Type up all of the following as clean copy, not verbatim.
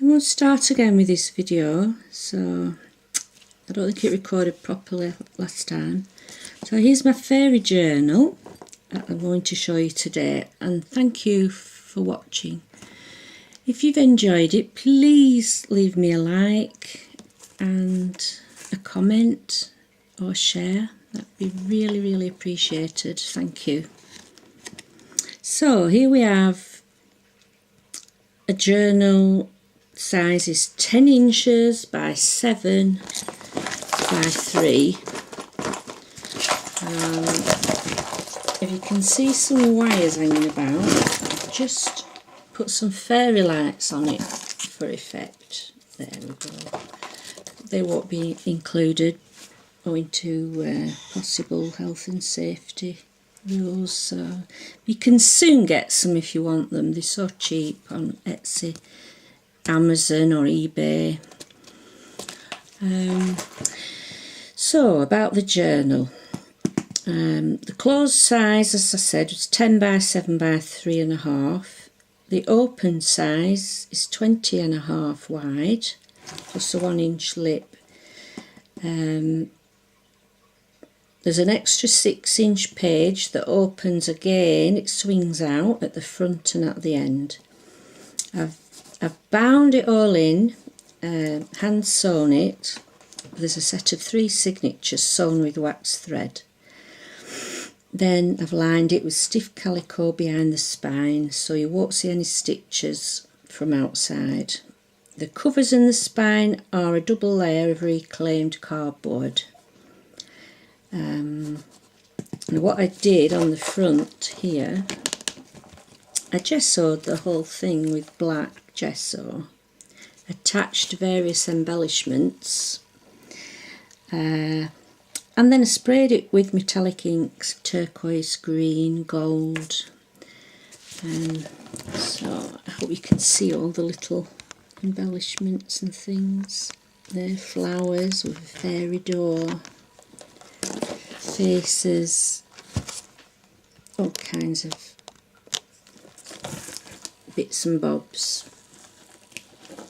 I'm going to start again with this video, so I don't think it recorded properly last time. So here's my fairy journal that I'm going to show you today, and thank you for watching. If you've enjoyed it, please leave me a like and a comment or share. That'd be really appreciated. Thank you. So here we have a journal. Size is 10 inches by 7 by 3. If you can see some wires hanging about, I've just put some fairy lights on it for effect. There we go. They won't be included owing to possible health and safety rules, so you can soon get some if you want them. They're so cheap on Etsy, Amazon or eBay. So about the journal, the closed size, as I said, was 10 by 7 by 3.5. The open size is 20.5 wide plus a 1-inch lip. There's an extra 6-inch page that opens again. It swings out at the front and at the end. I've bound it all in, hand sewn it. There's a set of 3 signatures sewn with wax thread. Then I've lined it with stiff calico behind the spine, so you won't see any stitches from outside. The covers and the spine are a double layer of reclaimed cardboard. And what I did on the front here, I gessoed the whole thing with black gesso, attached various embellishments, and then I sprayed it with metallic inks, turquoise, green, gold. So I hope you can see all the little embellishments and things. They're flowers with a fairy door, faces, all kinds of bits and bobs.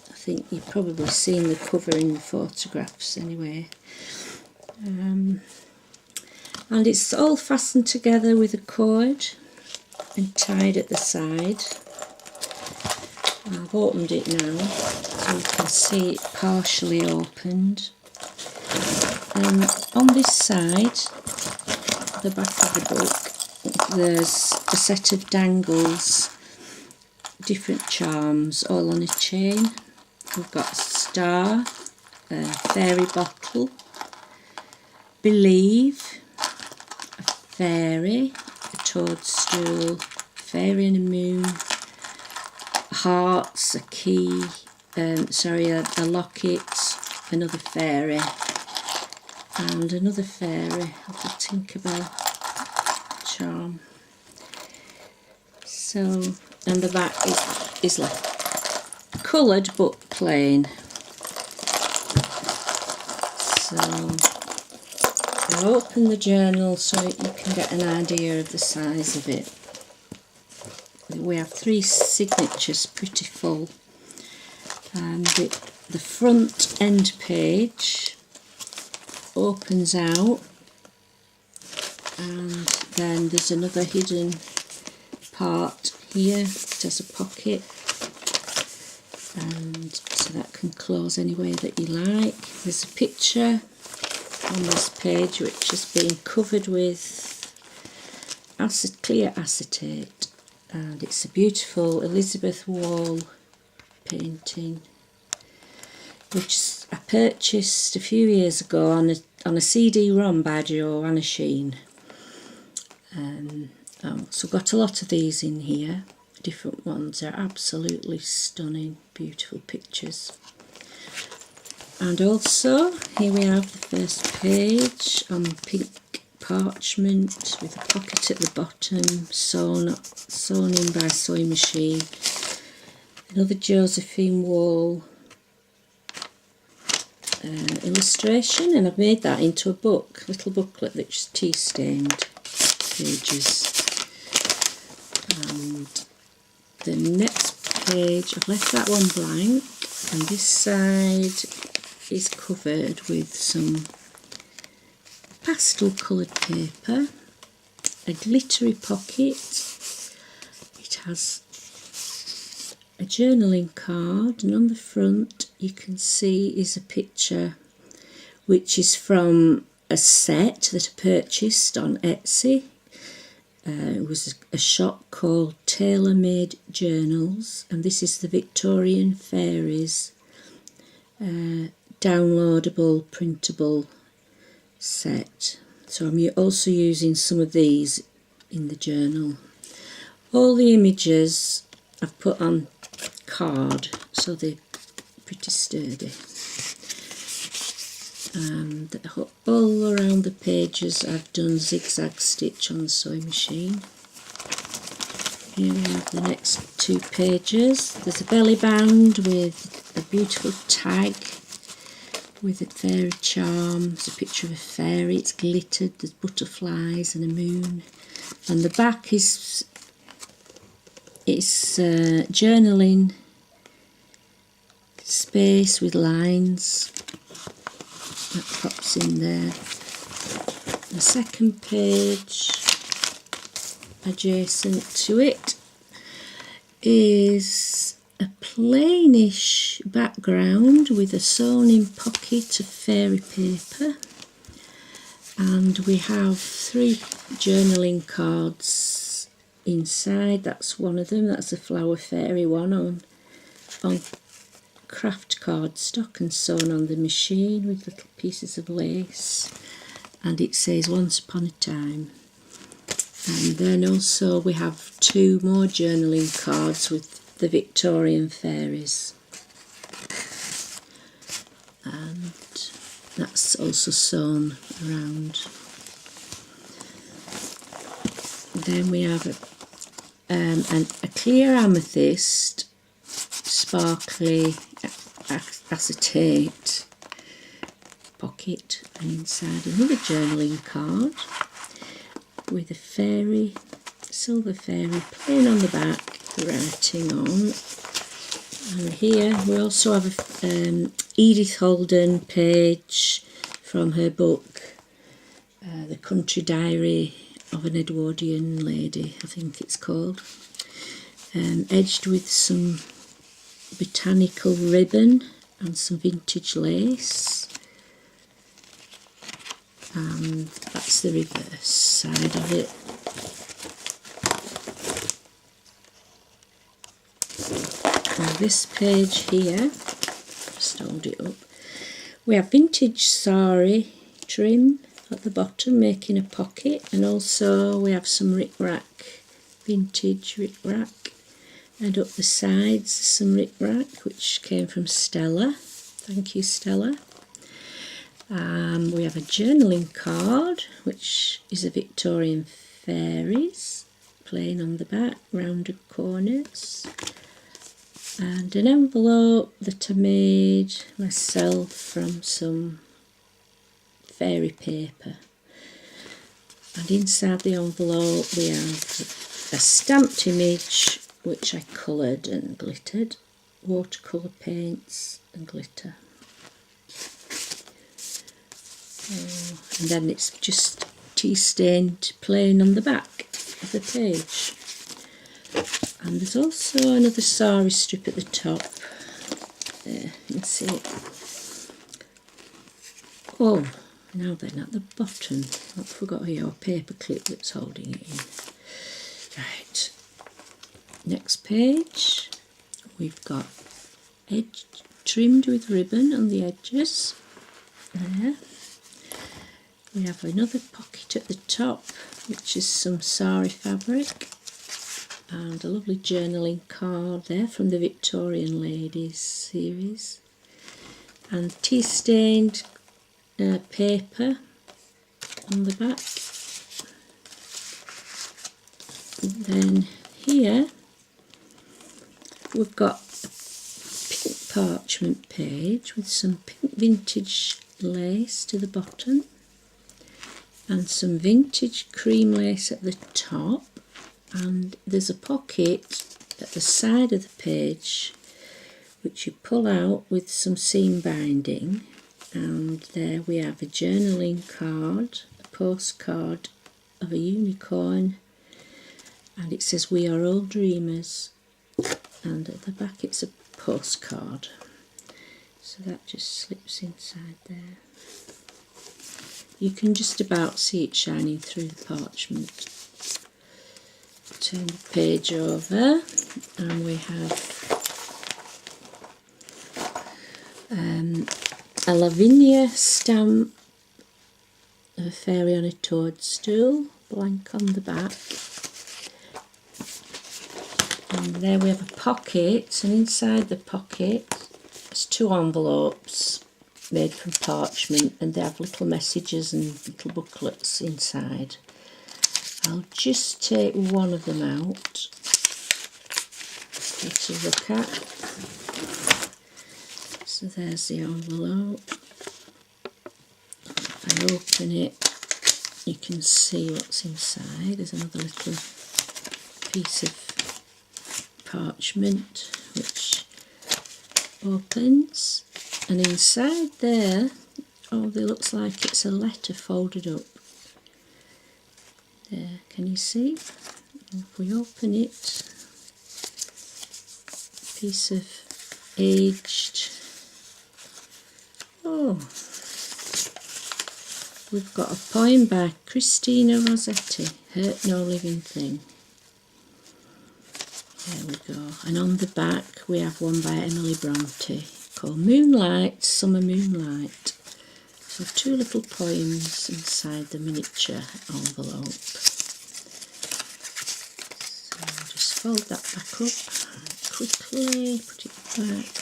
I think you've probably seen the cover in the photographs anyway. And it's all fastened together with a cord and tied at the side. I've opened it now so you can see it partially opened. On this side, the back of the book, there's a set of dangles, different charms, all on a chain. We've got a star, a fairy bottle, believe, a fairy, a toadstool, a fairy and a moon, hearts, a key, a locket, another fairy, and another fairy of the Tinkerbell charm. So, and the back is like coloured but plain. So I'll open the journal so you can get an idea of the size of it. We have 3 signatures, pretty full. And the front end page opens out, and then there's another hidden part here. It has a pocket, and so that can close any way that you like. There's a picture on this page which has been covered with clear acetate, and it's a beautiful Elizabeth Wall painting which I purchased a few years ago on a CD-ROM by Joanna Sheen. So got a lot of these in here. Different ones are absolutely stunning, beautiful pictures. And also here we have the first page on pink parchment with a pocket at the bottom, sewn in by sewing machine. Another Josephine Wall illustration, and I've made that into a book, little booklet that's tea stained pages. And the next page, I've left that one blank, And this side is covered with some pastel coloured paper, a glittery pocket. It has a journaling card, and on the front you can see is a picture which is from a set that I purchased on Etsy. It was a shop called Tailor Made Journals, and this is the Victorian Fairies downloadable printable set. So I'm also using some of these in the journal. All the images I've put on card, so they're pretty sturdy. And all around the pages I've done zigzag stitch on the sewing machine. Here we have the next 2 pages. There's a belly band with a beautiful tag with a fairy charm. There's a picture of a fairy, it's glittered, there's butterflies and a moon. And the back is journaling space with lines. That pops in there. The second page adjacent to it is a plainish background with a sewn in pocket of fairy paper, and we have 3 journaling cards inside. That's one of them, that's a flower fairy one on craft cardstock and sewn on the machine with little pieces of lace, and it says once upon a time. And then also we have 2 more journaling cards with the Victorian fairies, and that's also sewn around. Then we have a clear amethyst sparkly acetate pocket, and inside another journaling card with a fairy, silver fairy plain on the back, writing on. And here we also have Edith Holden page from her book The Country Diary of an Edwardian Lady, I think it's called, edged with some botanical ribbon and some vintage lace. And that's the reverse side of it. Now this page here, just hold it up, we have vintage sari trim at the bottom making a pocket, and also we have some rick-rack, vintage rick-rack, and up the sides some rick-rack which came from Stella. Thank you, Stella. We have a journaling card which is a Victorian fairies, plain on the back, rounded corners, and an envelope that I made myself from some fairy paper. And inside the envelope we have a stamped image which I coloured and glittered, watercolour paints and glitter. And then it's just tea stained plain on the back of the page. And there's also another sari strip at the top. There, you can see it. Oh, now then, at the bottom, I forgot your paper clip that's holding it in. Right, next page, we've got edge trimmed with ribbon on the edges. There. We have another pocket at the top, which is some sari fabric, and a lovely journaling card there from the Victorian Ladies series, and tea stained paper on the back. And then here we've got a pink parchment page with some pink vintage lace to the bottom and some vintage cream lace at the top, and there's a pocket at the side of the page which you pull out with some seam binding, and there we have a journaling card, a postcard of a unicorn, and it says "We are all dreamers," and at the back it's a postcard. So that just slips inside there. You can just about see it shining through the parchment. Turn the page over and we have a Lavinia stamp of a fairy on a toadstool, blank on the back. And there we have a pocket, and inside the pocket there's 2 envelopes made from parchment, and they have little messages and little booklets inside. I'll just take one of them out for you to look at. So there's the envelope. If I open it, you can see what's inside. There's another little piece of parchment which opens, and inside there, oh, it looks like it's a letter folded up. There, can you see? If we open it, piece of aged, oh, we've got a poem by Christina Rossetti, "Hurt No Living Thing." There we go. And on the back we have one by Emily Bronte called "Moonlight, Summer Moonlight." So 2 little poems inside the miniature envelope. So I'll just fold that back up quickly, put it back.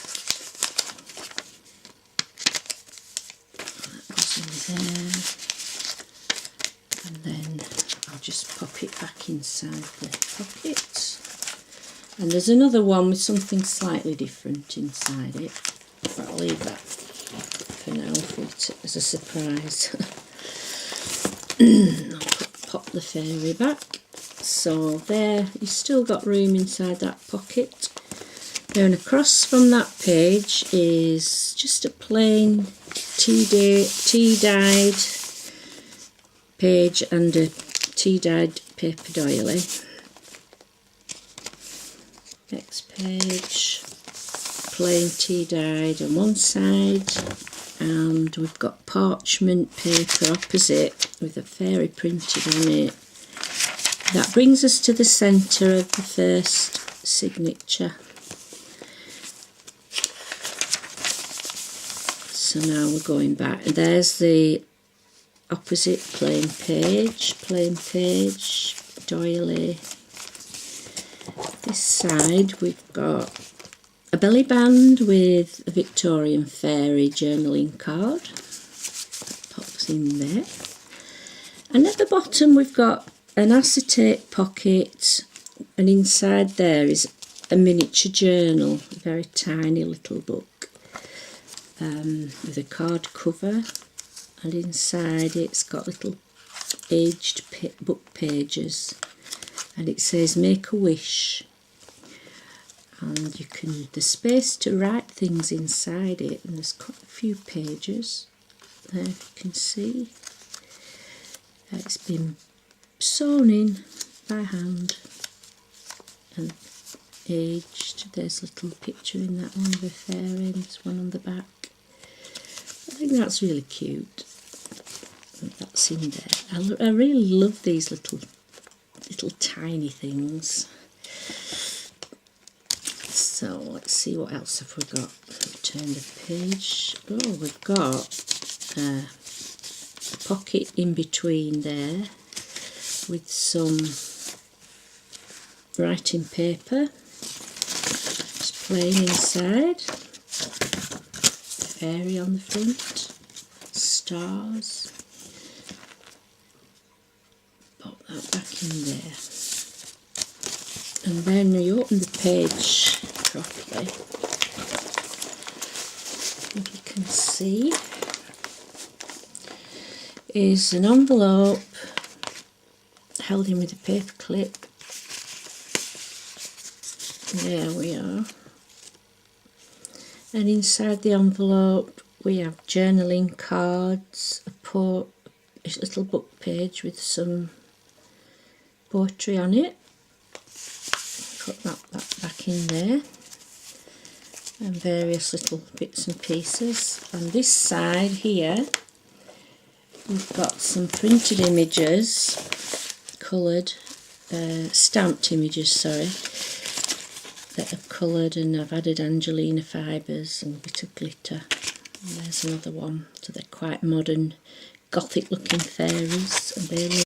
That goes in there. And then I'll just pop it back inside the pocket. And there's another one with something slightly different inside it, but I'll leave that for now for it as a surprise. I'll pop the fairy back. So there, you've still got room inside that pocket. Then across from that page is just a plain tea-dyed page and a tea-dyed paper doily. Next page, plain tea-dyed on one side, and we've got parchment paper opposite with a fairy printed on it. That brings us to the centre of the first signature. So now we're going back. There's the opposite plain page, doily. This side we've got a belly band with a Victorian fairy journaling card. That pops in there. And at the bottom we've got an acetate pocket, and inside there is a miniature journal, a very tiny little book with a card cover, and inside it's got little aged book pages, and it says "Make a Wish." And you can, there's space to write things inside it, and there's quite a few pages there, if you can see. It's been sewn in by hand and aged. There's a little picture in that one of a fairy, and there's one on the back. I think that's really cute. That's in there. I really love these little tiny things. So let's see, what else have we got? Turn the page. Oh, we've got a pocket in between there with some writing paper, just plain inside, fairy on the front, stars. Pop that back in there, and then you open the page properly. I think you can see is an envelope held in with a paper clip. There we are. And inside the envelope we have journaling cards, a little book page with some poetry on it. Put that back in there, and various little bits and pieces. On this side here we've got some printed images, coloured, stamped images, sorry, that are coloured, and I've added Angelina fibres and a bit of glitter. And there's another one, so they're quite modern, gothic looking fairies, and they're